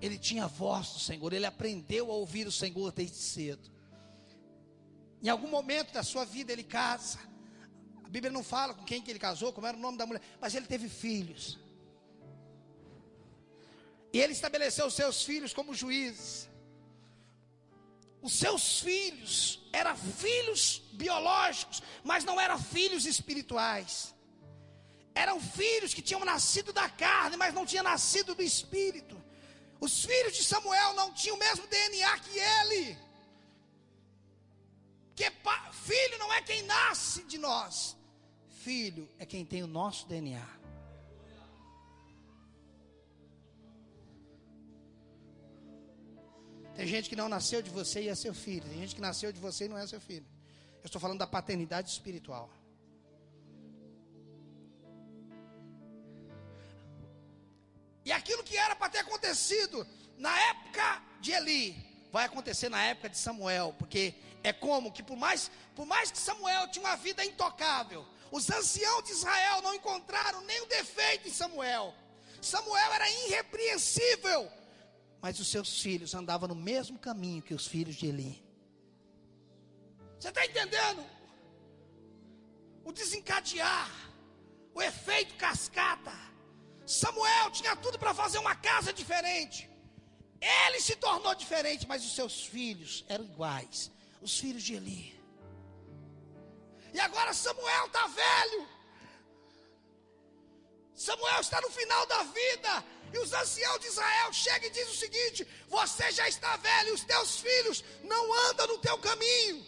Ele tinha a voz do Senhor. Ele aprendeu a ouvir o Senhor desde cedo. Em algum momento da sua vida ele casa. A Bíblia não fala com quem que ele casou, como era o nome da mulher, mas ele teve filhos. E ele estabeleceu os seus filhos como juízes. Os seus filhos eram filhos biológicos, mas não eram filhos espirituais. Eram filhos que tinham nascido da carne, mas não tinham nascido do espírito. Os filhos de Samuel não tinham o mesmo DNA que ele. Porque filho não é quem nasce de nós. Filho é quem tem o nosso DNA. Tem gente que não nasceu de você e é seu filho. Tem gente que nasceu de você e não é seu filho. Eu estou falando da paternidade espiritual. E aquilo que era para ter acontecido na época de Eli, vai acontecer na época de Samuel. Porque é como que por mais que Samuel tinha uma vida intocável, os anciãos de Israel não encontraram nenhum defeito em Samuel. Samuel era irrepreensível. Mas os seus filhos andavam no mesmo caminho que os filhos de Eli. Você está entendendo? O desencadear, o efeito cascata. Samuel tinha tudo para fazer uma casa diferente. Ele se tornou diferente, mas os seus filhos eram iguais. Os filhos de Eli. E agora Samuel está velho. Samuel está no final da vida. E os anciãos de Israel chegam e dizem o seguinte: você já está velho, e os teus filhos não andam no teu caminho.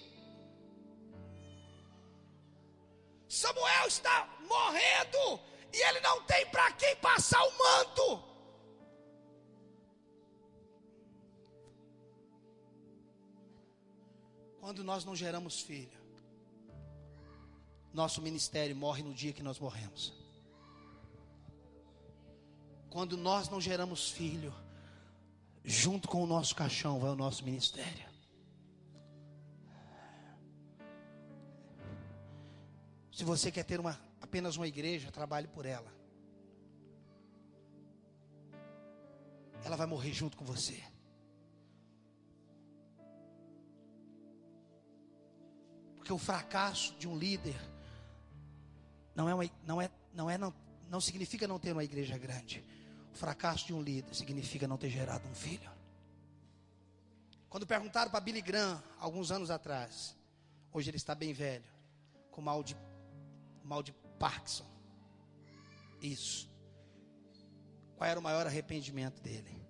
Samuel está morrendo e ele não tem para quem passar o manto. Quando nós não geramos filho, nosso ministério morre no dia que nós morremos. Quando nós não geramos filho, junto com o nosso caixão vai o nosso ministério. Se você quer ter apenas uma igreja, trabalhe por ela. Ela vai morrer junto com você. Porque o fracasso de um líder não não significa não ter uma igreja grande. O fracasso de um líder significa não ter gerado um filho. Quando perguntaram para Billy Graham, alguns anos atrás, hoje ele está bem velho, com mal de Parkinson. Isso. Qual era o maior arrependimento dele?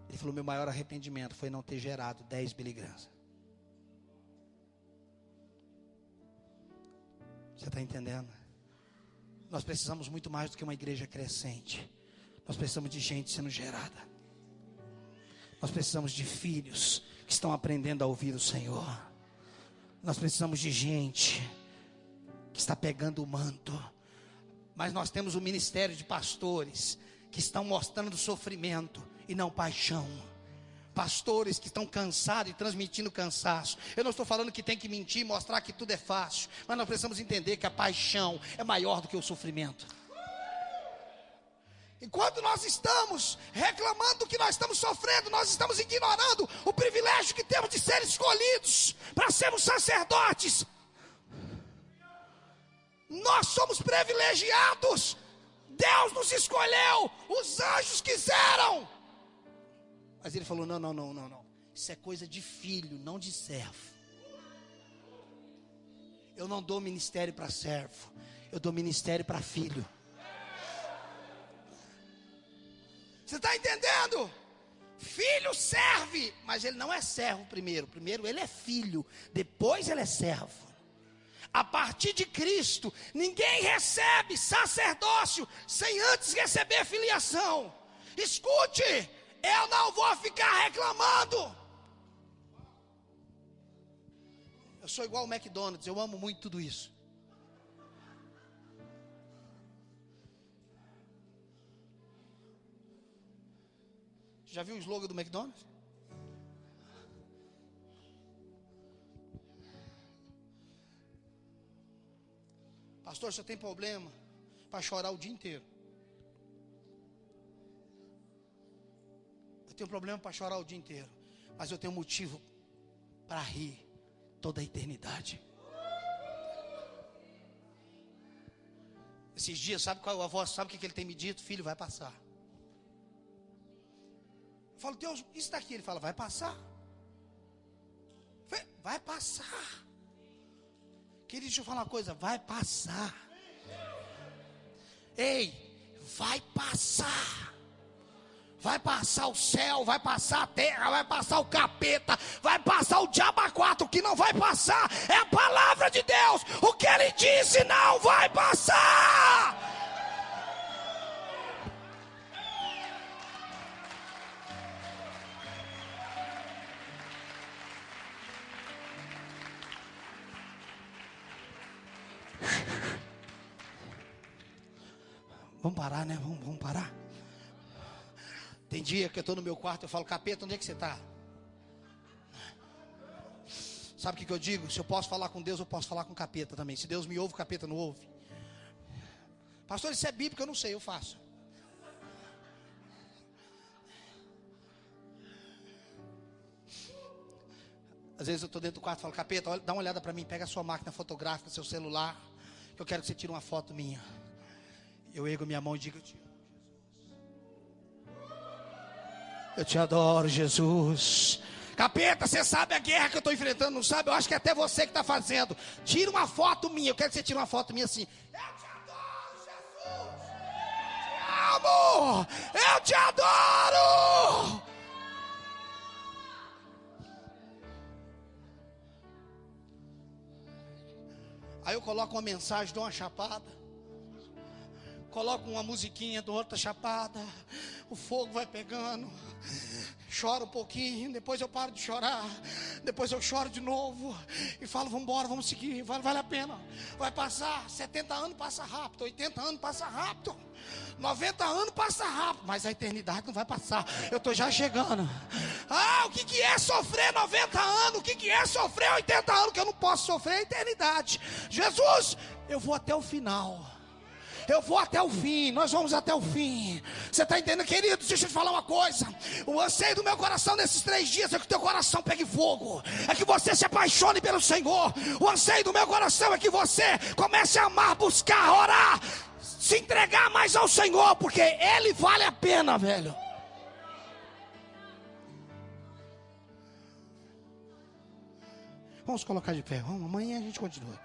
Ele falou: meu maior arrependimento foi não ter gerado 10 Billy Grahams. Você está entendendo? Nós precisamos muito mais do que uma igreja crescente. Nós precisamos de gente sendo gerada. Nós precisamos de filhos que estão aprendendo a ouvir o Senhor. Nós precisamos de gente que está pegando o manto. Mas nós temos o ministério de pastores que estão mostrando sofrimento e não paixão. Pastores que estão cansados e transmitindo cansaço. Eu não estou falando que tem que mentir, mostrar que tudo é fácil, mas nós precisamos entender que a paixão é maior do que o sofrimento. Enquanto nós estamos reclamando do que nós estamos sofrendo, nós estamos ignorando o privilégio que temos de ser escolhidos para sermos sacerdotes. Nós somos privilegiados. Deus nos escolheu. Os anjos quiseram. Mas ele falou: não. Isso é coisa de filho, não de servo. Eu não dou ministério para servo. Eu dou ministério para filho. Você está entendendo? Filho serve, mas ele não é servo primeiro. Primeiro ele é filho, depois ele é servo. A partir de Cristo, ninguém recebe sacerdócio sem antes receber filiação. Escute, eu não vou ficar reclamando. Eu sou igual ao McDonald's, eu amo muito tudo isso. Já viu o slogan do McDonald's? Pastor, você tem problema para chorar o dia inteiro. Eu tenho problema para chorar o dia inteiro, mas eu tenho motivo para rir toda a eternidade. Esses dias, sabe qual é a voz? Sabe o que ele tem me dito? Filho, vai passar. Eu falo: Deus, isso daqui. Ele fala: vai passar. Vai passar. Querido, deixa eu falar uma coisa: vai passar. Ei, vai passar. Vai passar o céu, vai passar a terra, vai passar o capeta, vai passar o diabo a quatro. O que não vai passar é a palavra de Deus. O que ele disse não vai passar. Vamos parar, né? Vamos parar. Tem dia que eu estou no meu quarto, eu falo: capeta, onde é que você está? Sabe o que eu digo? Se eu posso falar com Deus, eu posso falar com o capeta também. Se Deus me ouve, o capeta não ouve. Pastor, isso é bíblico, eu não sei, eu faço. Às vezes eu estou dentro do quarto e falo: capeta, olha, dá uma olhada para mim, pega a sua máquina fotográfica, seu celular, que eu quero que você tire uma foto minha. Eu ergo minha mão e digo: eu te adoro, Jesus. Capeta, você sabe a guerra que eu estou enfrentando, não sabe? Eu acho que é até você que está fazendo. Tira uma foto minha, eu quero que você tire uma foto minha assim. Eu te adoro, Jesus. Te amo. Eu te adoro. Aí eu coloco uma mensagem, dou uma chapada. Coloco uma musiquinha, dou outra chapada. O fogo vai pegando. Choro um pouquinho, depois eu paro de chorar. Depois eu choro de novo. E falo: vamos embora, vamos seguir, vale a pena. Vai passar, 70 anos passa rápido, 80 anos passa rápido, 90 anos passa rápido, mas a eternidade não vai passar. Eu estou já chegando. O que é sofrer 90 anos? O que é sofrer 80 anos? Que eu não posso sofrer a eternidade. Jesus, eu vou até o final. Eu vou até o fim, nós vamos até o fim. Você está entendendo, querido? Deixa eu te falar uma coisa. O anseio do meu coração nesses 3 dias é que o teu coração pegue fogo. É que você se apaixone pelo Senhor. O anseio do meu coração é que você comece a amar, buscar, orar, se entregar mais ao Senhor, porque Ele vale a pena, velho. Vamos colocar de pé, vamos, amanhã a gente continua.